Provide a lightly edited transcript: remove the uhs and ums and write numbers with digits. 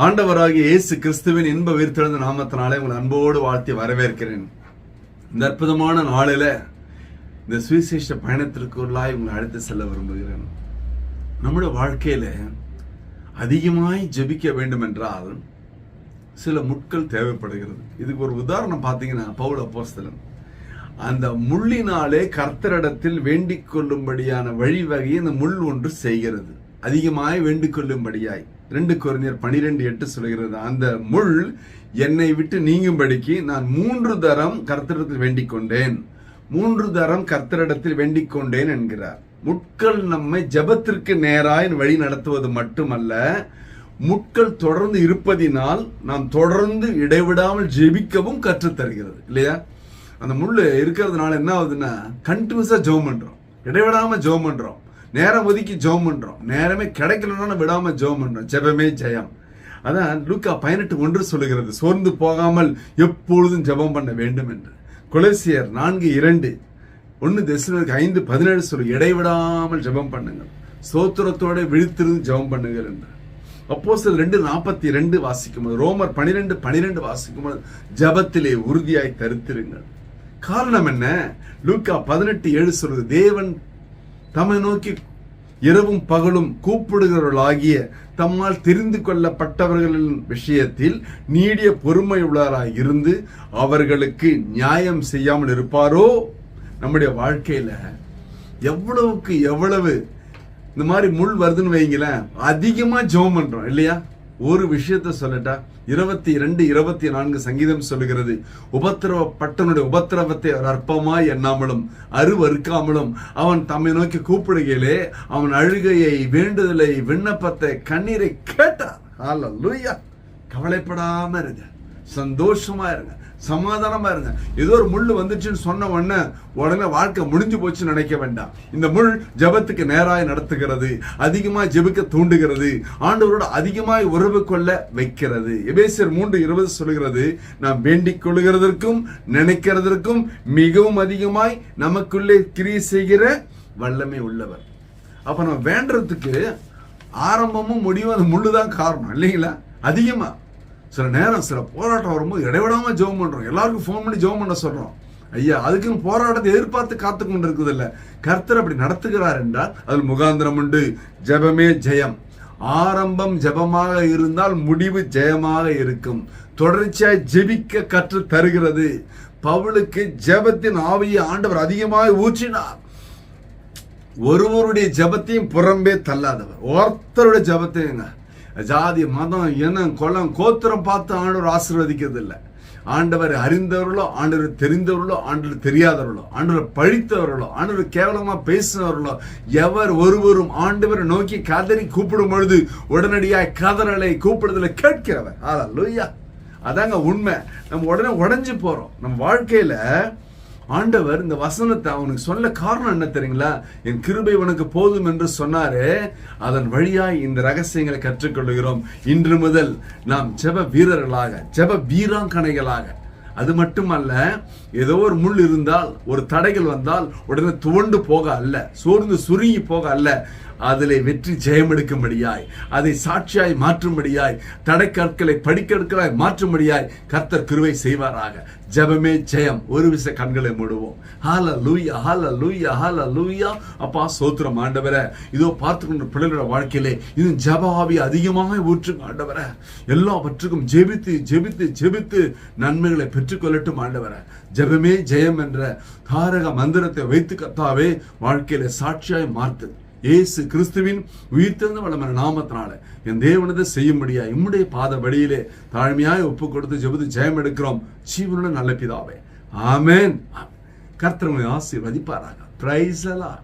ஆண்டவராகிய இயேசு கிறிஸ்துவின் இன்ப உயிர்த்தெழுந்த நாமத்தினாலே உங்களை அன்போடு வாழ்த்தி வரவேற்கிறேன். இந்த அற்புதமான நாளில இந்த சுவிசேஷ பயணத்திற்குள்ளாய் உங்களை அழைத்து செல்ல விரும்புகிறேன். நம்முடைய வாழ்க்கையில அதிகமாய் ஜெபிக்க வேண்டும் என்றால் சில முட்கள் தேவைப்படுகிறது. இதுக்கு ஒரு உதாரணம் பார்த்தீங்கன்னா, பவுல் அப்போஸ்தலன் அந்த முள்ளினாலே கர்த்தரிடத்தில் வேண்டிக் கொள்ளும்படியான வழிவகையை இந்த முள் ஒன்று செய்கிறது. அதிகமாய் வேண்டிக் கொள்ளும்படியாய் 2 கொரிந்தியர் 12:8 சொல்கிறது, அந்த முள் என்னை விட்டு நீங்கும்படிக்கு நான் 3 தரம் கர்த்தரிடத்தில் வேண்டிக் கொண்டேன், 3 தரம் கர்த்தரிடத்தில் வேண்டிக் கொண்டேன் என்கிறார். முட்கள் நம்மை ஜெபத்திற்கு நேராய் வழி நடத்துவது மட்டுமல்ல, முட்கள் தொடர்ந்து இருப்பதினால் நாம் தொடர்ந்து இடைவிடாமல் ஜெபிக்கவும் கற்றுத்தருகிறது இல்லையா? அந்த முள் இருக்கிறதுனால என்ன ஆகுதுன்னா, கண்டினியூஸா ஜெபம் பண்றோம், இடைவிடாம ஜெபம் பண்றோம், நேரம் ஒதுக்கி ஜெபம் பண்றோம், நேரமே கிடைக்கலன்னா விடாம ஜெபம் பண்றோம். ஜெபமே ஜெயம். அதான் லூக்கா 18:1 சொல்லுகிறது, சோர்ந்து போகாமல் எப்பொழுதும் ஜெபம் பண்ண வேண்டும் என்று. கொலோசியர் 4:2, 1 தெசலோனிக்கேயர் 5:17 சொல்லு, இடைவிடாமல் ஜெபம் பண்ணுங்கள், ஸ்தோத்திரத்தோட விழித்திருந்து ஜெபம் பண்ணுங்கள் என்று. அப்போஸ்தலர் 2:42 வாசிக்கும்போது, ரோமர் 12:12 வாசிக்கும்போது, ஜெபத்திலே உறுதியாய் தரித்திருங்கள். காரணம் என்ன? லூக்கா 18:7 சொல்றது, தேவன் தம்மை நோக்கி இரவும் பகலும் கூப்பிடுகிறவர்களாகிய தம்மால் தெரிந்து கொள்ளப்பட்டவர்களின் விஷயத்தில் நீடிய பொறுமை உள்ளவராய் இருந்து அவர்களுக்கு நியாயம் செய்யாமல் இருப்பாரோ? நம்முடைய வாழ்க்கையில எவ்வளவுக்கு எவ்வளவு இந்த மாதிரி முள் வருதுன்னு வைங்களேன், அதிகமா ஜெபம் பண்றோம் இல்லையா? ஒரு விஷயத்த சொல்லட்டா, 22:24 சங்கீதம் சொல்லுகிறது, உபத்திரவப்பட்டனுடைய உபத்திரவத்தை அவர் அற்பமாய் எண்ணாமலும் அருவறுக்காமலும் அவன் தம்மை நோக்கி கூப்பிடுகையிலே அவன் அழுகையை, வேண்டுதலை, விண்ணப்பத்தை, கண்ணீரை கேட்டார். ஹல்லேலூயா! கவலைப்படாம இருங்க, சந்தோஷமா இருங்க, சமாதானமா இருங்க. ஏதோ ஒரு முள் வந்துச்சுன்னு சொன்ன உடனே வாழ்க்கை முடிஞ்சு போச்சுன்னு நினைக்க வேண்டாம். இந்த முள் ஜெபத்துக்கு நேராய் நடத்துகிறது, அதிகமாய் ஜெபிக்க தூண்டுகிறது, ஆண்டவரோட அதிகமாய் உறவு கொள்ள வைக்கிறது. எபேசியர் 3:20 சொல்லுகிறது, நாம் வேண்டிக் கொள்ளுகிறதற்கும் நினைக்கிறதற்கும் மிகவும் அதிகமாய் நமக்குள்ளே கிரியை செய்கிற வல்லமை உள்ளவர். அப்ப நம்ம வேண்டறதுக்கு ஆரம்பமும் முடிவும் அந்த முள்ளுதான் காரணம் இல்லைங்களா? அதிகமா சில நேரம் சில போராட்டம் வரும்போது இடைவிடாம ஜெபம் பண்றோம், எல்லாருக்கும் ஃபோன் பண்ணி ஜெபம் பண்ண சொல்றோம். ஐயா, அதுக்குன்னு போராட்டத்தை எதிர்பார்த்து காத்து கொண்டு இருக்குது இல்ல. கர்த்தர் அப்படி நடத்துகிறார் என்றால் அதில் முகாந்திரம் உண்டு. ஜெபமே ஜெயம். ஆரம்பம் ஜெபமாக இருந்தால் முடிவு ஜெயமாக இருக்கும். தொடர்ச்சியாய் ஜெபிக்க கற்று தருகிறது. பவுலுக்கு ஜெபத்தின் ஆவியை ஆண்டவர் அதிகமாக ஊற்றினார். ஒருவருடைய ஜெபத்தையும் புறம்பே தள்ளாதவர், ஒருத்தருடைய ஜெபத்தையுங்க ஜாதி, மதம், இனம், குலம், கோத்திரம் பார்த்து ஆண்டவர் ஆசீர்வதிக்கிறது இல்லை. ஆண்டவர் அறிந்தவர்களோ, ஆண்டவர் தெரிந்தவர்களோ, ஆண்டவர் தெரியாதவர்களோ, ஆண்டவர் பழித்தவர்களோ, ஆண்டவர் கேவலமா பேசினவர்களோ, எவர் ஒருவரும் ஆண்டவரை நோக்கி கதறி கூப்பிடும் பொழுது உடனடியாய் கதறலை கூப்பிடுதலை கேட்கிறவர். ஹல்லேலூயா! அதாங்க உண்மை. நம்ம உடனே உடைஞ்சு போறோம். நம்ம வாழ்க்கையில ஆண்டவர் இந்த வசனத்தை அவனுக்கு சொல்ல காரணம் என்ன தெரியுங்களா? என் கிருபை உனக்கு போதும் என்று சொன்னாரே, அதன் வழியாய் இந்த ரகசியங்களை கற்றுக்கொள்கிறோம். இன்று முதல் நாம் ஜெப வீரர்களாக, ஜெப வீராங்கனைகளாக. அது மட்டுமல்ல, ஏதோ ஒரு முள் இருந்தால், ஒரு தடைகள் வந்தால் உடனே துவண்டு போக அல்ல, சோர்ந்து சுருங்கி போக அல்ல, அதிலே வெற்றி ஜெயம் எடுக்கும்படியாய், அதை சாட்சியாய் மாற்றும்படியாய், தடைக்கற்களை படிக்கற்களாய் மாற்றும்படியாய் கர்த்தர் கிருபை செய்வாராக. ஜெபமே ஜெயம். ஒரு விசை கண்களை மூடுவோம். ஹல்லேலூயா, ஹல்லேலூயா, ஹல்லேலூயா. அப்பா ஸ்தோத்திரம் ஆண்டவரே. இதோ பார்த்துக்கொண்ட பிள்ளைகளோட வாழ்க்கையிலே இது ஜெப ஆவி அதிகமாக ஊற்றுங்க ஆண்டவரே. எல்லாவற்றுக்கும் ஜெபித்து ஜெபித்து ஜெபித்து நன்மைகளை பெற்றுக்கொள்ளட்டும் ஆண்டவரே. ஜெபமே ஜெயம் என்ற தாரக மந்திரத்தை வைத்து கர்த்தாவே வாழ்க்கையில சாட்சியாய் மாற்று. இயேசு கிறிஸ்துவின் உயிர்த்தெழுந்த வல்லமையான நாமத்தினால என் தேவனதை செய்யும்படியா இம்முடைய பாத வழியிலே தாழ்மையாய் ஒப்பு கொடுத்து ஜெபித்து ஜெயம் எடுக்கிறோம். ஜீவனுள்ள நல்ல பிதாவே, ஆமென். கர்த்தர் உங்களை ஆசீர்வதிப்பாராக. Praise the Lord.